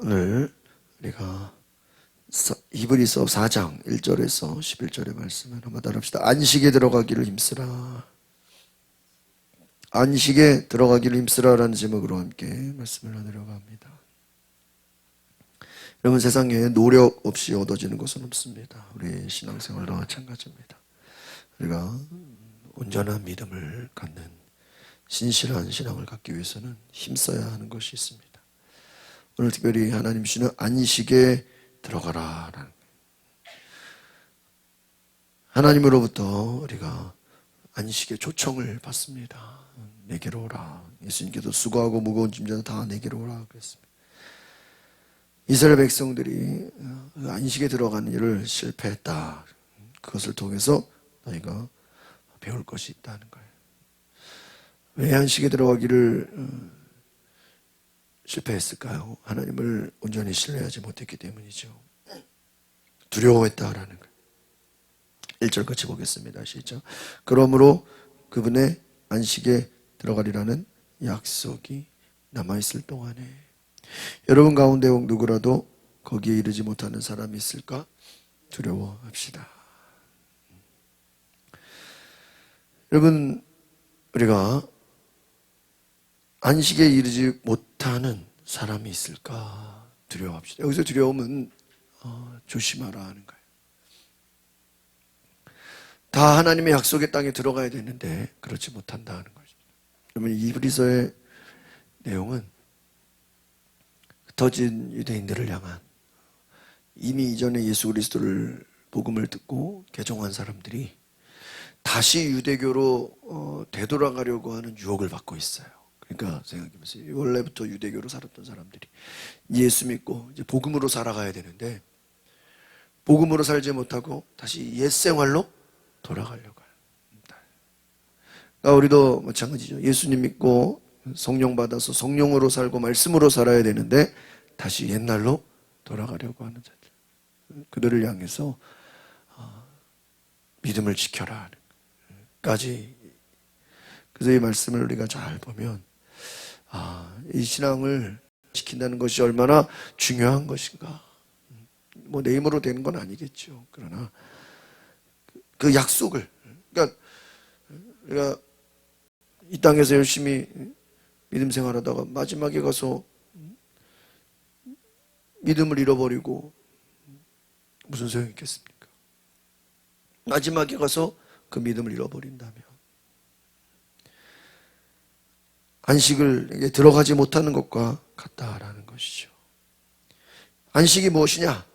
오늘 우리가 히브리서 4장 1절에서 11절의 말씀을 한번 따라합시다. 안식에 들어가기를 힘쓰라. 안식에 들어가기를 힘쓰라라는 제목으로 함께 말씀을 나누려고 합니다. 여러분, 세상에 노력 없이 얻어지는 것은 없습니다. 우리 신앙생활도 마찬가지입니다. 우리가 온전한 믿음을 갖는 신실한 신앙을 갖기 위해서는 힘써야 하는 것이 있습니다. 오늘 특별히 하나님 주시는 안식에 들어가라. 하나님으로부터 우리가 안식의 초청을 받습니다. 내게로 오라. 예수님께서 수고하고 무거운 짐자는 다 내게로 오라 그랬습니다. 이스라엘 백성들이 안식에 들어가는 일을 실패했다. 그것을 통해서 너희가 배울 것이 있다는 거예요. 왜 안식에 들어가기를 실패했을까요? 하나님을 온전히 신뢰하지 못했기 때문이죠. 두려워했다라는 거예요. 1절 같이 보겠습니다. 시작. 그러므로 그분의 안식에 들어가리라는 약속이 남아있을 동안에 여러분 가운데 누구라도 거기에 이르지 못하는 사람이 있을까? 두려워합시다. 여러분, 우리가 안식에 이르지 못하는 사람이 있을까? 두려워합시다. 여기서 두려움은 조심하라 하는 거예요. 다 하나님의 약속의 땅에 들어가야 되는데 그렇지 못한다 하는 것입니다. 여러분, 히브리서의 내용은 흩어진 유대인들을 향한, 이미 이전에 예수 그리스도를 복음을 듣고 개종한 사람들이 다시 유대교로 되돌아가려고 하는 유혹을 받고 있어요. 그러니까 생각해보세요. 원래부터 유대교로 살았던 사람들이 예수 믿고 이제 복음으로 살아가야 되는데 복음으로 살지 못하고 다시 옛 생활로 돌아가려고 합니다. 그러니까 우리도 마찬가지죠. 예수님 믿고 성령 받아서 성령으로 살고 말씀으로 살아야 되는데 다시 옛날로 돌아가려고 하는 자들, 그들을 향해서 믿음을 지켜라 까지. 그래서 이 말씀을 우리가 잘 보면 이 신앙을 지킨다는 것이 얼마나 중요한 것인가. 뭐 내 힘으로 되는 건 아니겠죠. 그러나 그 약속을, 그러니까 우리가 이 땅에서 열심히 믿음 생활하다가 마지막에 가서 믿음을 잃어버리고 무슨 소용이 있겠습니까? 마지막에 가서 그 믿음을 잃어버린다면 안식을 들어가지 못하는 것과 같다라는 것이죠. 안식이 무엇이냐?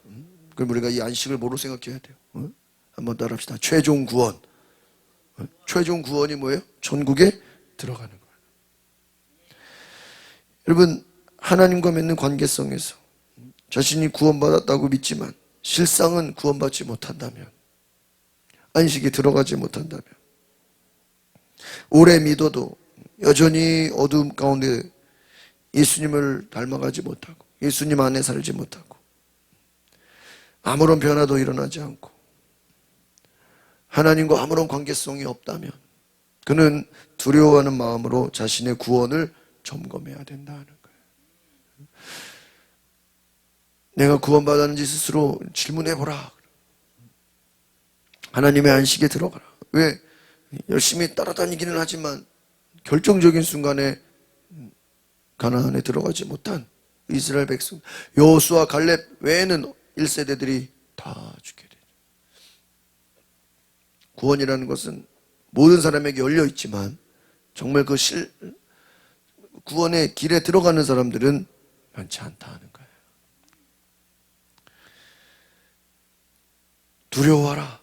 그럼 우리가 이 안식을 뭐로 생각해야 돼요? 한번 따라합시다. 최종 구원. 최종 구원이 뭐예요? 천국에 들어가는 거예요. 여러분, 하나님과 맺는 관계성에서 자신이 구원받았다고 믿지만 실상은 구원받지 못한다면, 안식에 들어가지 못한다면, 오래 믿어도 여전히 어두움 가운데 예수님을 닮아가지 못하고 예수님 안에 살지 못하고 아무런 변화도 일어나지 않고 하나님과 아무런 관계성이 없다면 그는 두려워하는 마음으로 자신의 구원을 점검해야 된다는 거예요. 내가 구원받았는지 스스로 질문해보라. 하나님의 안식에 들어가라. 왜? 열심히 따라다니기는 하지만 결정적인 순간에 가나안에 들어가지 못한 이스라엘 백성, 여호수아 갈렙 외에는 1세대들이 다 죽게 되죠. 구원이라는 것은 모든 사람에게 열려 있지만 정말 그 구원의 길에 들어가는 사람들은 많지 않다는 거예요. 두려워하라.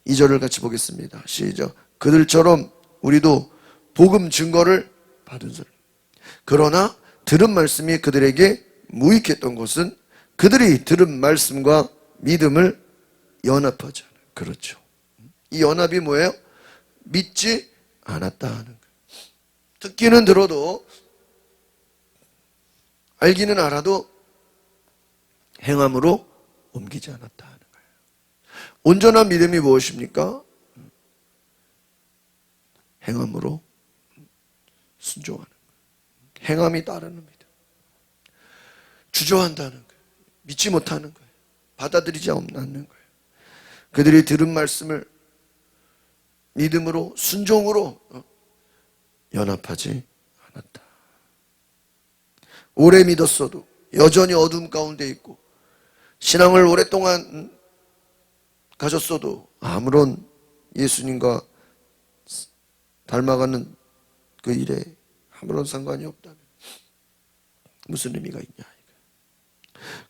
2절을 같이 보겠습니다. 시작. 그들처럼 우리도 복음 증거를 받은 사람. 그러나 들은 말씀이 그들에게 무익했던 것은 그들이 들은 말씀과 믿음을 연합하지 않아요. 그렇죠. 이 연합이 뭐예요? 믿지 않았다 하는 거예요. 듣기는 들어도 알기는 알아도 행함으로 옮기지 않았다 하는 거예요. 온전한 믿음이 무엇입니까? 행함으로 순종하는 거예요. 행함이 따르는 믿음. 주저한다는 거예요. 믿지 못하는 거예요. 받아들이지 않는 거예요. 그들이 들은 말씀을 믿음으로 순종으로 연합하지 않았다. 오래 믿었어도 여전히 어둠 가운데 있고 신앙을 오랫동안 가졌어도 아무런 예수님과 닮아가는 그 일에 아무런 상관이 없다면 무슨 의미가 있냐.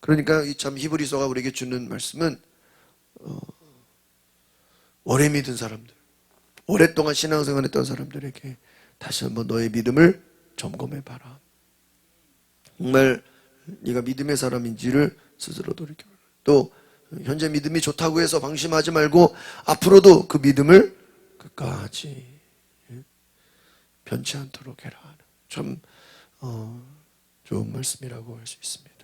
그러니까 이 참 히브리서가 우리에게 주는 말씀은 오래 믿은 사람들, 오랫동안 신앙생활했던 사람들에게 다시 한번 너의 믿음을 점검해봐라. 정말 네가 믿음의 사람인지를 스스로 돌이켜봐라. 또 현재 믿음이 좋다고 해서 방심하지 말고 앞으로도 그 믿음을 끝까지 변치 않도록 해라. 참 좋은 말씀이라고 할 수 있습니다.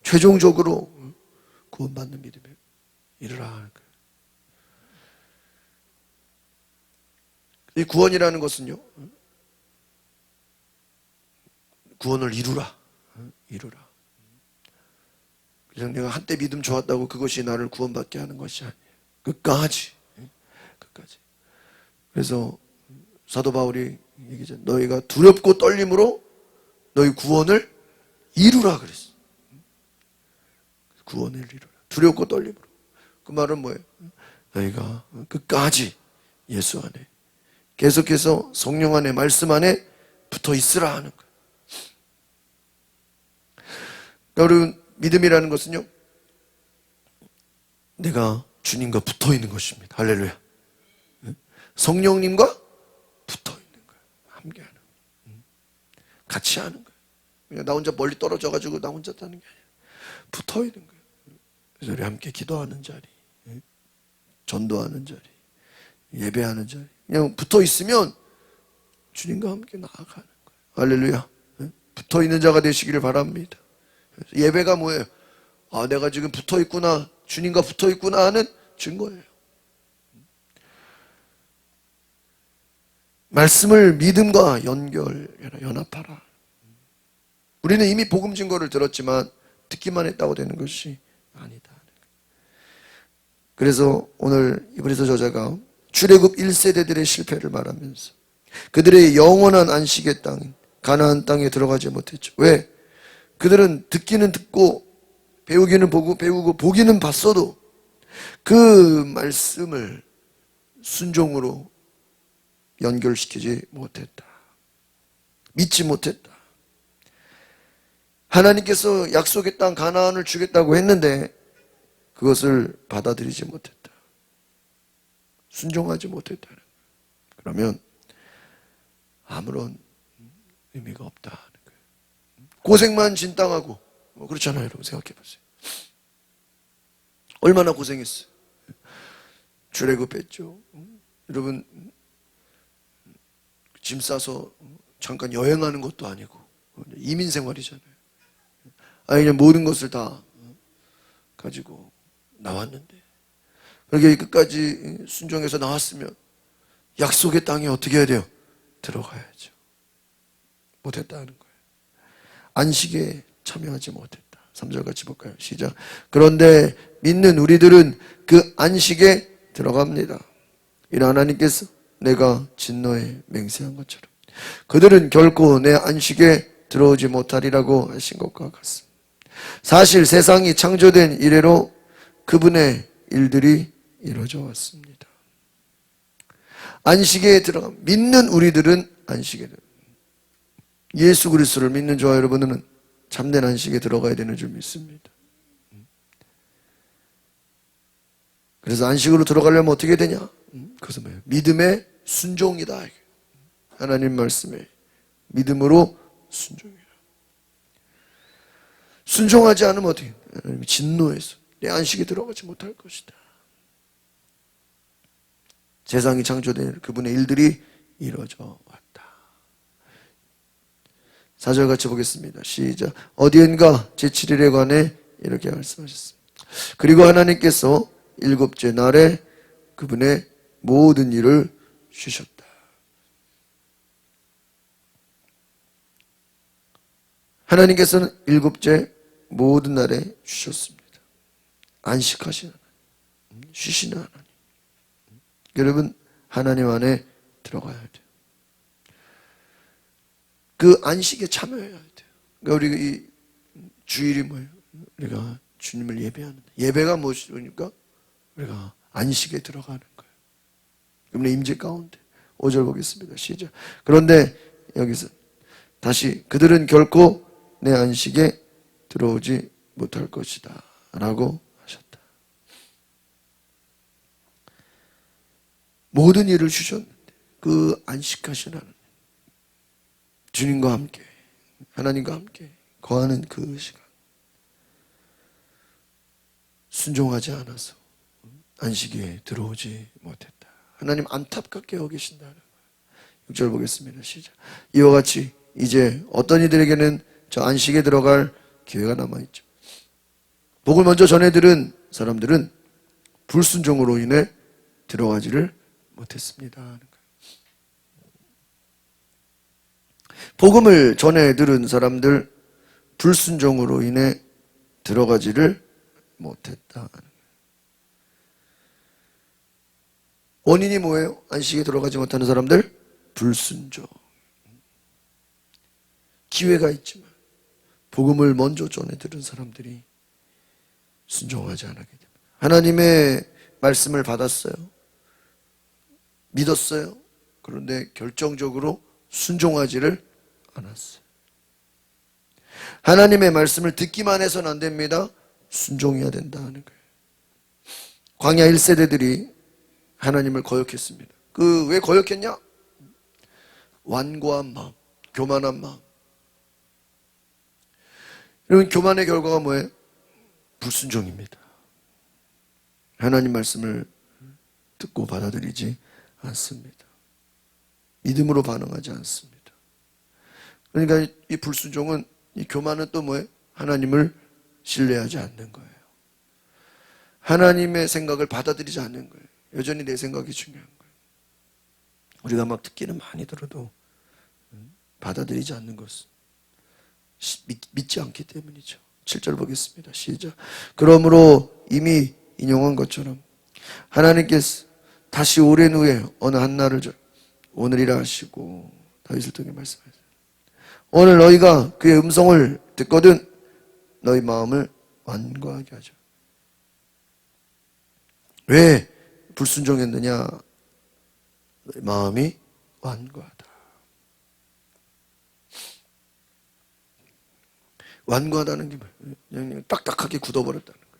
최종적으로 구원받는 믿음에 이르라 하는 거예요. 이 구원이라는 것은요, 구원을 이루라. 이루라. 그냥 내가 한때 믿음 좋았다고 그것이 나를 구원받게 하는 것이 아니에요. 끝까지. 끝까지. 그래서 사도 바울이 얘기죠. 너희가 두렵고 떨림으로 너희 구원을 이루라 그랬어. 구원을 이루라. 두렵고 떨림으로. 그 말은 뭐예요? 너희가 끝까지 예수 안에 계속해서 성령 안에 말씀 안에 붙어 있으라 하는 거예요. 여러분, 믿음이라는 것은요, 내가 주님과 붙어 있는 것입니다. 할렐루야. 성령님과 붙어 있는 거예요. 함께하는 거예요. 같이 하는 거예요. 그냥 나 혼자 멀리 떨어져가지고 나 혼자 하는 게 아니라 붙어 있는 거예요. 그래서 우리 함께 기도하는 자리, 전도하는 자리, 예배하는 자리, 그냥 붙어 있으면 주님과 함께 나아가는 거예요. 할렐루야. 붙어 있는 자가 되시기를 바랍니다. 예배가 뭐예요? 아, 내가 지금 붙어 있구나, 주님과 붙어 있구나 하는 증거예요. 말씀을 믿음과 연결해라, 연합하라. 우리는 이미 복음 증거를 들었지만 듣기만 했다고 되는 것이 아니다. 그래서 오늘 히브리서 저자가 출애굽 1세대들의 실패를 말하면서 그들의 영원한 안식의 땅인 가나안 땅에 들어가지 못했죠. 왜? 그들은 듣기는 듣고 배우기는 배우고 보기는 봤어도 그 말씀을 순종으로 연결시키지 못했다. 믿지 못했다. 하나님께서 약속의 땅 가나안을 주겠다고 했는데 그것을 받아들이지 못했다. 순종하지 못했다는 거예요. 그러면 아무런 의미가 없다는 거예요. 고생만 진땅하고 그렇잖아요. 여러분 생각해 보세요. 얼마나 고생했어요. 출애굽했죠. 여러분 짐 싸서 잠깐 여행하는 것도 아니고 이민 생활이잖아요. 그냥 모든 것을 다 가지고 나왔는데 그렇게 끝까지 순종해서 나왔으면 약속의 땅에 어떻게 해야 돼요? 들어가야죠. 못했다는 거예요. 안식에 참여하지 못했다. 3절 같이 볼까요? 시작. 그런데 믿는 우리들은 그 안식에 들어갑니다. 이는 하나님께서 내가 진노에 맹세한 것처럼 그들은 결코 내 안식에 들어오지 못하리라고 하신 것과 같습니다. 사실 세상이 창조된 이래로 그분의 일들이 이루어져 왔습니다. 안식에 들어가 믿는 우리들은 안식에 들어가. 예수 그리스도를 믿는 저와 여러분은 참된 안식에 들어가야 되는 줄 믿습니다. 그래서 안식으로 들어가려면 어떻게 되냐? 그것은 뭐예요? 믿음의 순종이다. 하나님 말씀에 믿음으로 순종이라. 순종하지 않으면 어떻게 해요? 하나님이 진노해서 내 안식에 들어가지 못할 것이다. 세상이 창조된 그분의 일들이 이루어져 왔다. 4절 같이 보겠습니다. 시작. 어디엔가 제7일에 관해 이렇게 말씀하셨습니다. 그리고 하나님께서 일곱째 날에 그분의 모든 일을 쉬셨다. 하나님께서는 일곱째 모든 날에 쉬셨습니다. 안식하시는 하나님, 쉬시는 하나님. 여러분, 하나님 안에 들어가야 돼요. 그 안식에 참여해야 돼요. 그러니까 우리가 이 주일이 뭐예요? 우리가 주님을 예배하는, 예배가 무엇이니까? 우리가 안식에 들어가는 거예요. 그럼 임재 가운데 5절 보겠습니다. 시작. 그런데 여기서 다시 그들은 결코 내 안식에 들어오지 못할 것이다 라고 하셨다. 모든 일을 주셨는데 그 안식하시는 하나님, 주님과 함께, 하나님과 함께 거하는 그 시간, 순종하지 않아서 안식에 들어오지 못했다. 하나님 안타깝게 여기신다는 거예요. 6절 보겠습니다. 시작. 이와 같이 이제 어떤 이들에게는 저 안식에 들어갈 기회가 남아있죠. 복을 먼저 전해들은 사람들은 불순종으로 인해 들어가지를 못했습니다 하는 거예요. 복음을 전해 들은 사람들 불순종으로 인해 들어가지를 못했다. 원인이 뭐예요? 안식에 들어가지 못하는 사람들 불순종. 기회가 있지만 복음을 먼저 전해 들은 사람들이 순종하지 않게 됩니다. 하나님의 말씀을 받았어요. 믿었어요. 그런데 결정적으로 순종하지를 않았어요. 하나님의 말씀을 듣기만 해서는 안 됩니다. 순종해야 된다는 거예요. 광야 1세대들이 하나님을 거역했습니다. 그 왜 거역했냐? 완고한 마음, 교만한 마음. 여러분, 교만의 결과가 뭐예요? 불순종입니다. 하나님 말씀을 듣고 받아들이지 않습니다. 믿음으로 반응하지 않습니다. 그러니까 이 불순종은, 이 교만은 또 뭐예요? 하나님을 신뢰하지 않는 거예요. 하나님의 생각을 받아들이지 않는 거예요. 여전히 내 생각이 중요한 거예요. 우리가 막 듣기는 많이 들어도 받아들이지 않는 것은 믿지 않기 때문이죠. 7절 보겠습니다. 시작. 그러므로 이미 인용한 것처럼 하나님께서 다시 오랜 후에 어느 한날을 오늘이라 하시고 다윗을 통해 말씀하셨어요. 오늘 너희가 그의 음성을 듣거든 너희 마음을 완고하게 하죠. 왜 불순종했느냐? 너희 마음이 완고하다. 완고하다는 게 뭐예요? 그냥 딱딱하게 굳어버렸다는 거예요.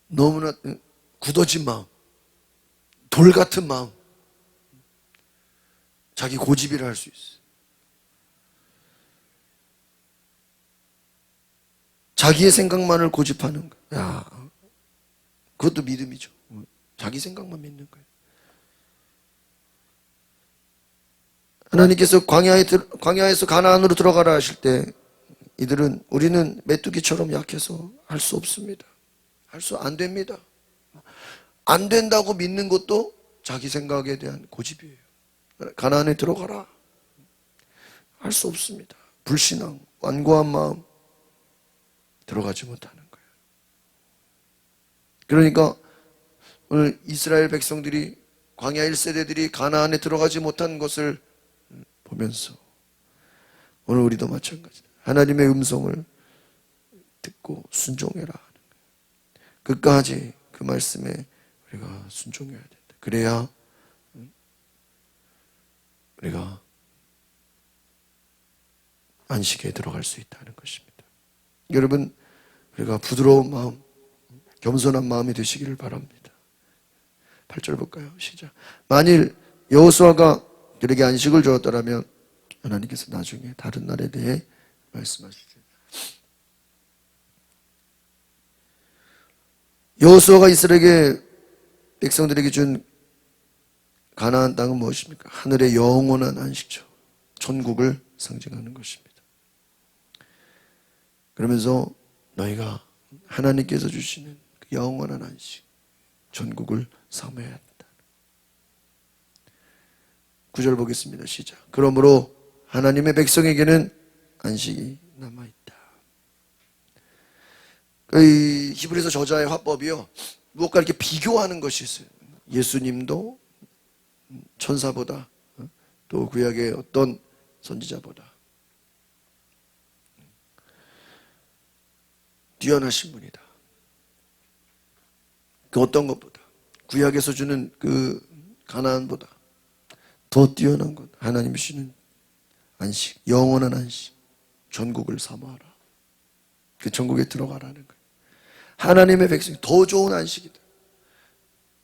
너무나 굳어진 마음, 돌 같은 마음, 자기 고집이라 할 수 있어요. 자기의 생각만을 고집하는 거예요. 야, 그것도 믿음이죠. 자기 생각만 믿는 거예요. 하나님께서 광야에서 가나안으로 들어가라 하실 때 이들은 우리는 메뚜기처럼 약해서 할 수 없습니다. 할 수 안 됩니다. 안 된다고 믿는 것도 자기 생각에 대한 고집이에요. 가나안에 들어가라. 할 수 없습니다. 불신앙, 완고한 마음 들어가지 못하는 거예요. 그러니까 오늘 이스라엘 백성들이 광야 1세대들이 가나안에 들어가지 못한 것을 보면서 오늘 우리도 마찬가지다. 하나님의 음성을 듣고 순종해라 하는 거예요. 끝까지 그 말씀에 우리가 순종해야 된다. 그래야 우리가 안식에 들어갈 수 있다는 것입니다. 여러분, 우리가 부드러운 마음, 겸손한 마음이 되시기를 바랍니다. 8절 볼까요? 시작. 만일 여호수아가 그에게 안식을 주었더라면 하나님께서 나중에 다른 날에 대해 말씀하시죠. 여호수아가 이스라엘에게 백성들에게 준 가나안 땅은 무엇입니까? 하늘의 영원한 안식처, 천국을 상징하는 것입니다. 그러면서 너희가 하나님께서 주시는 그 영원한 안식, 천국을 삼아야 한다. 9절 보겠습니다. 시작. 그러므로 하나님의 백성에게는 안식이 남아있다. 이 히브리서 저자의 화법이요, 무엇과 이렇게 비교하는 것이 있어요. 예수님도 천사보다, 또 구약의 어떤 선지자보다 뛰어나신 분이다. 그 어떤 것보다, 구약에서 주는 그 가나안보다 더 뛰어난 것, 하나님이 주시는 안식, 영원한 안식, 전국을 사모하라. 그 전국에 들어가라는 거예요. 하나님의 백성이 더 좋은 안식이다.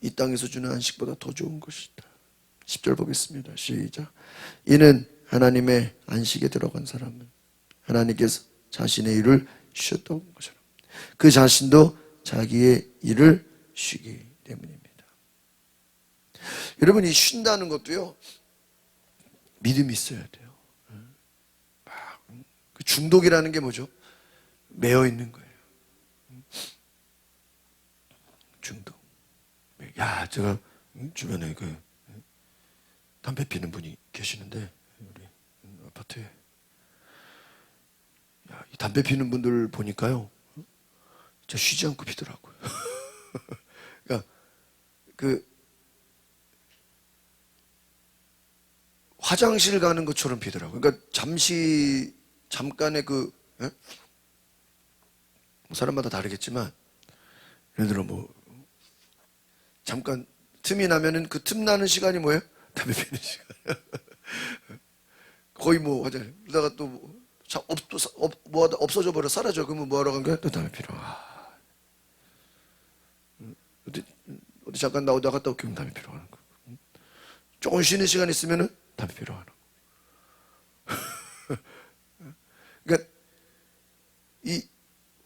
이 땅에서 주는 안식보다 더 좋은 것이다. 10절 보겠습니다. 시작. 이는 하나님의 안식에 들어간 사람은 하나님께서 자신의 일을 쉬었던 것처럼 그 자신도 자기의 일을 쉬기 때문입니다. 여러분, 이 쉰다는 것도요, 믿음이 있어야 돼요. 그 중독이라는 게 뭐죠? 매여 있는 거예요. 중독. 야, 제가 주변에 그 담배 피는 분이 계시는데, 우리 아파트에. 야, 이 담배 피는 분들 보니까요, 진짜 쉬지 않고 피더라고요. 그러니까 그 화장실 가는 것처럼 피더라고요. 그러니까 잠깐의 그, 예? 뭐 사람마다 다르겠지만, 예를 들어 뭐 잠깐 틈이 나면은 그 틈 나는 시간이 뭐예요? 담배 피는 시간. 거의 뭐 화장실 그러다가 또 뭐 없어져 버려, 사라져. 그러면 뭐 하러 간 거야? 또 담배 피러. 어디 잠깐 나갔다 오면 담배 피러 가는 거. 조금 쉬는 시간 있으면은 담배 피러 가는 거. 그러니까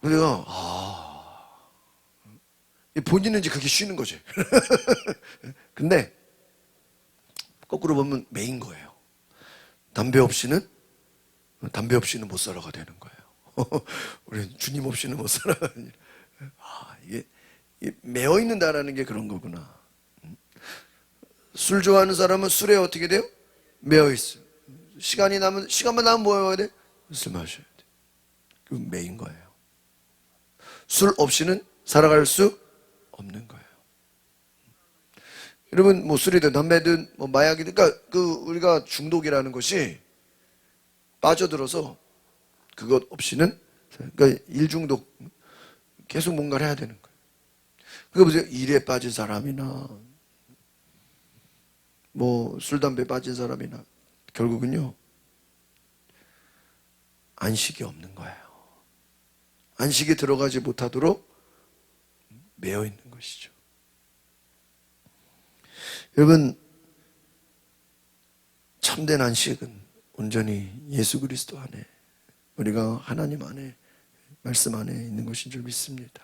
우리가 본인은 이제 그게 쉬는 거지. 근데 거꾸로 보면 매인 거예요. 담배 없이는 못 살아가 되는 거예요. 우리 주님 없이는 못 살아. 이게 매어 있는다라는 게 그런 거구나. 술 좋아하는 사람은 술에 어떻게 돼요? 매어 있어요. 시간만 나면 뭐 해야 돼? 술 마셔야 돼. 그 매인 거예요. 술 없이는 살아갈 수 없는 거예요. 여러분, 뭐 술이든 담배든 뭐 마약이든, 그러니까 우리가 중독이라는 것이 빠져들어서 그것 없이는, 그러니까 일중독, 계속 뭔가를 해야 되는 거예요. 그거 보세요. 일에 빠진 사람이나 뭐 술 담배 빠진 사람이나 결국은요, 안식이 없는 거예요. 안식에 들어가지 못하도록 매여 있는 것이죠. 여러분, 참된 안식은 온전히 예수 그리스도 안에, 우리가 하나님 안에, 말씀 안에 있는 것인 줄 믿습니다.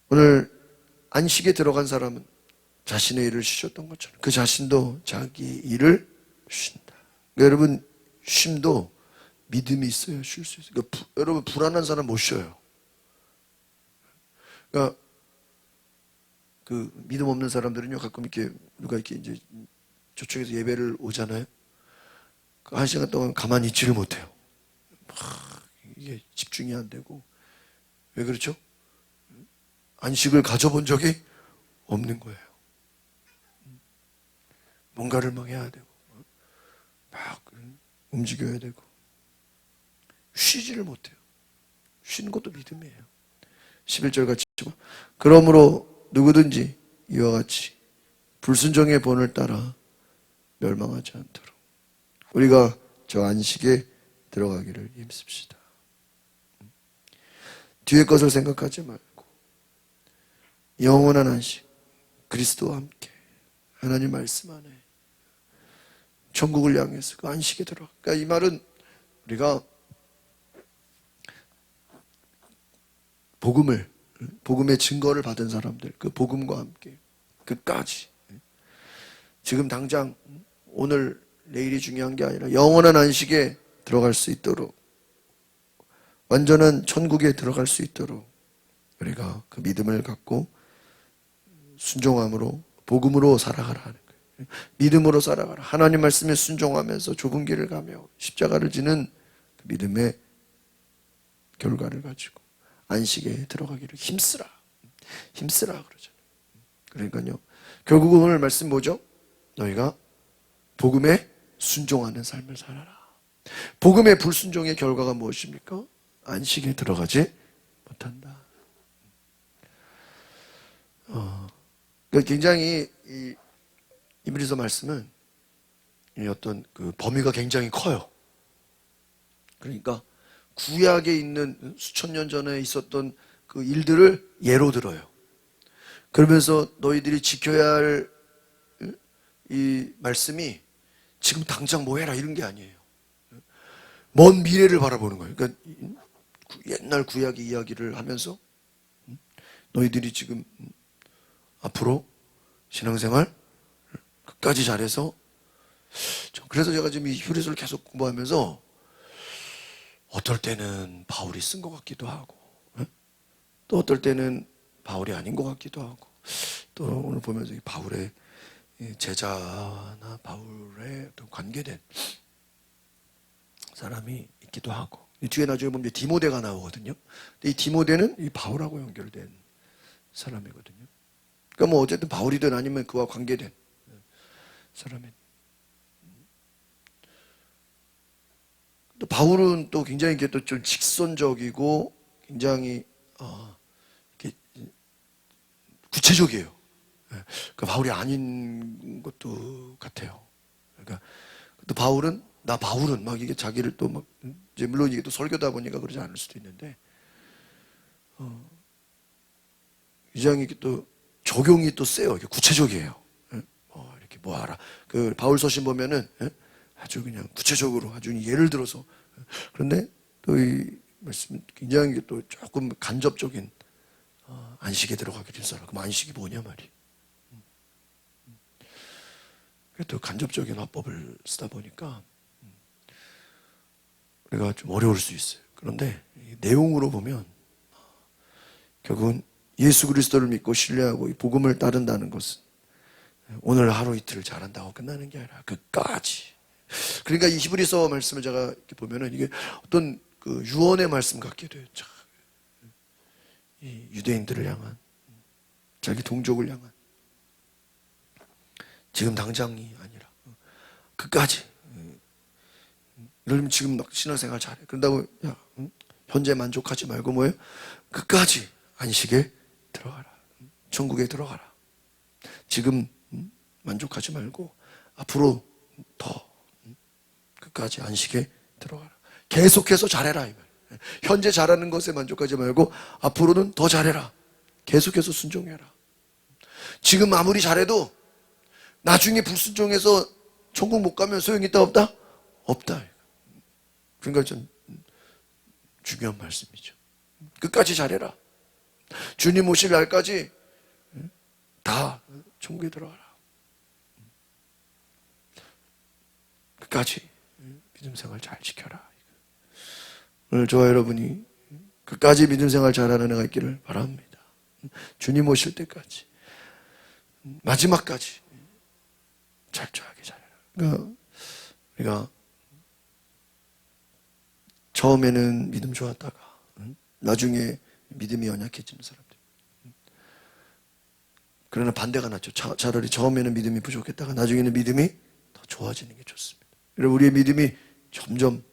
오늘 안식에 들어간 사람은 자신의 일을 쉬셨던 것처럼 그 자신도 자기 일을 쉰다. 그러니까 여러분, 쉼도 믿음이 있어야 쉴 수 있어요. 그러니까 여러분, 불안한 사람 못 쉬어요. 그러니까 그 믿음 없는 사람들은요, 가끔 이렇게 누가 이렇게 이제 저쪽에서 예배를 오잖아요. 그 1시간 동안 가만히 있지를 못해요. 막 이게 집중이 안 되고. 왜 그렇죠? 안식을 가져본 적이 없는 거예요. 뭔가를 막 해야 되고, 막 움직여야 되고, 쉬지를 못해요. 쉬는 것도 믿음이에요. 11절 같이, 그러므로 누구든지 이와 같이 불순종의 본을 따라 멸망하지 않도록 우리가 저 안식에 들어가기를 힘씁시다. 뒤의 것을 생각하지 말고 영원한 안식, 그리스도와 함께 하나님 말씀 안에 천국을 향해서 그 안식에 들어가. 그러니까 이 말은 우리가 복음의 증거를 받은 사람들, 그 복음과 함께 끝까지, 지금 당장 오늘 내일이 중요한 게 아니라 영원한 안식에 들어갈 수 있도록, 완전한 천국에 들어갈 수 있도록 우리가 그 믿음을 갖고 순종함으로 복음으로 살아가라 하는 거예요. 믿음으로 살아가라. 하나님 말씀에 순종하면서 좁은 길을 가며 십자가를 지는 그 믿음의 결과를 가지고 안식에 들어가기를 힘쓰라. 힘쓰라 그러잖아요. 그러니까요. 결국은 오늘 말씀 뭐죠? 너희가 복음에 순종하는 삶을 살아라. 복음의 불순종의 결과가 무엇입니까? 안식에 들어가지 못한다. 굉장히 이 히브리서 말씀은 이 어떤 그 범위가 굉장히 커요. 그러니까 구약에 있는 수천 년 전에 있었던 그 일들을 예로 들어요. 그러면서 너희들이 지켜야 할 이 말씀이 지금 당장 뭐 해라 이런 게 아니에요. 먼 미래를 바라보는 거예요. 그러니까 옛날 구약의 이야기를 하면서 너희들이 지금 앞으로 신앙생활 끝까지 잘해서, 그래서 제가 지금 이 히브리서를 계속 공부하면서 어떨 때는 바울이 쓴 것 같기도 하고 또 어떨 때는 바울이 아닌 것 같기도 하고, 또 오늘 보면서 바울의 제자나 바울의 어떤 관계된 사람이 있기도 하고, 뒤에 나중에 보면 디모데가 나오거든요. 근데 이 디모데는 이 바울하고 연결된 사람이거든요. 그러니까 뭐 어쨌든 바울이든 아니면 그와 관계된 사람이. 또 바울은 또 굉장히 또 좀 직선적이고 굉장히 구체적이에요. 그러니까 바울이 아닌 것도 같아요. 그러니까 또 바울은 막 이게 자기를 또 막 이제 물론 이게 또 설교다 보니까 그러지 않을 수도 있는데 굉장히 또 적용이 또 세요. 이게 구체적이에요. 이렇게 뭐 알아. 그 바울 서신 보면은 아주 그냥 구체적으로 아주 예를 들어서. 그런데 또 이 말씀 굉장히 또 조금 간접적인 안식에 들어가게 됐어요. 그럼 안식이 뭐냐 말이. 또 간접적인 화법을 쓰다 보니까 우리가 좀 어려울 수 있어요. 그런데 내용으로 보면 결국은 예수 그리스도를 믿고 신뢰하고 이 복음을 따른다는 것은 오늘 하루 이틀을 잘한다고 끝나는 게 아니라 끝까지. 그러니까 이 히브리서 말씀을 제가 이렇게 보면은 이게 어떤 그 유언의 말씀 같게 돼요. 이 유대인들을 향한, 자기 동족을 향한, 지금 당장이 아니라 끝까지. 예를 들면 지금 막 신앙생활 잘해. 그런다고 현재 만족하지 말고 뭐예요? 끝까지 안식에 들어가라. 천국에 들어가라. 지금 만족하지 말고 앞으로 더 끝까지 안식에 들어가라. 계속해서 잘해라 이 말. 현재 잘하는 것에 만족하지 말고 앞으로는 더 잘해라. 계속해서 순종해라. 지금 아무리 잘해도 나중에 불순종해서 천국 못 가면 소용이 있다 없다? 없다. 그러니까 좀 중요한 말씀이죠. 끝까지 잘해라. 주님 오실 날까지 다 천국에 들어가라. 끝까지 믿음 생활 잘 지켜라. 오늘 저와 여러분이 끝까지 믿음 생활 잘하는 애가 있기를 바랍니다. 주님 오실 때까지, 마지막까지 철저하게 잘해라. 그러니까 우리가 처음에는 믿음 좋았다가 나중에 믿음이 연약해지는 사람들. 그러나 반대가 낫죠. 차라리 처음에는 믿음이 부족했다가 나중에는 믿음이 더 좋아지는 게 좋습니다. 그리고 우리의 믿음이 점점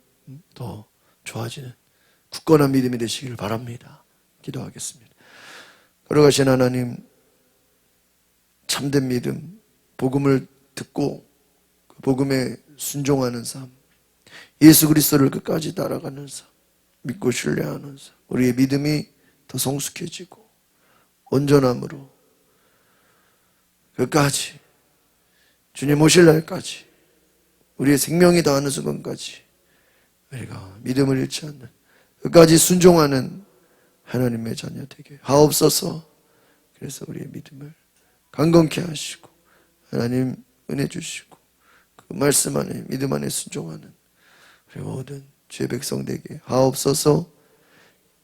더 좋아지는 굳건한 믿음이 되시기를 바랍니다. 기도하겠습니다. 걸어가신 하나님, 참된 믿음, 복음을 듣고 그 복음에 순종하는 삶, 예수 그리스도를 끝까지 따라가는 삶, 믿고 신뢰하는 삶, 우리의 믿음이 더 성숙해지고 온전함으로 끝까지 주님 오실 날까지 우리의 생명이 다하는 순간까지 우리가 믿음을 잃지 않는 끝까지 순종하는 하나님의 자녀 되게 하옵소서. 그래서 우리의 믿음을 강건케 하시고 하나님 은혜 주시고 그 말씀 안에 믿음 안에 순종하는 우리 모든 주의 백성 되게 하옵소서.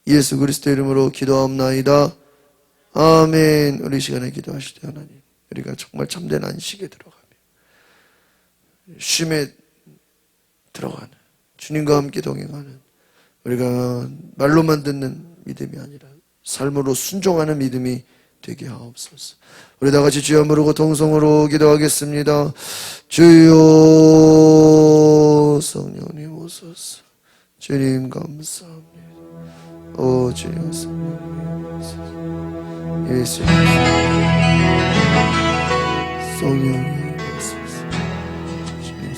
예수 그리스도 이름으로 기도하옵나이다. 아멘. 우리 시간에 기도하실 때 하나님, 우리가 정말 참된 안식에 들어가며 쉼에 들어가는, 주님과 함께 동행하는, 우리가 말로만 듣는 믿음이 아니라 삶으로 순종하는 믿음이 되게 하옵소서. 우리 다 같이 주여 부르고 통성으로 기도하겠습니다. 주여, 성령님 오소서. 주님 감사합니다. 오 주여, 성령님 오소서. 예수님, 성령님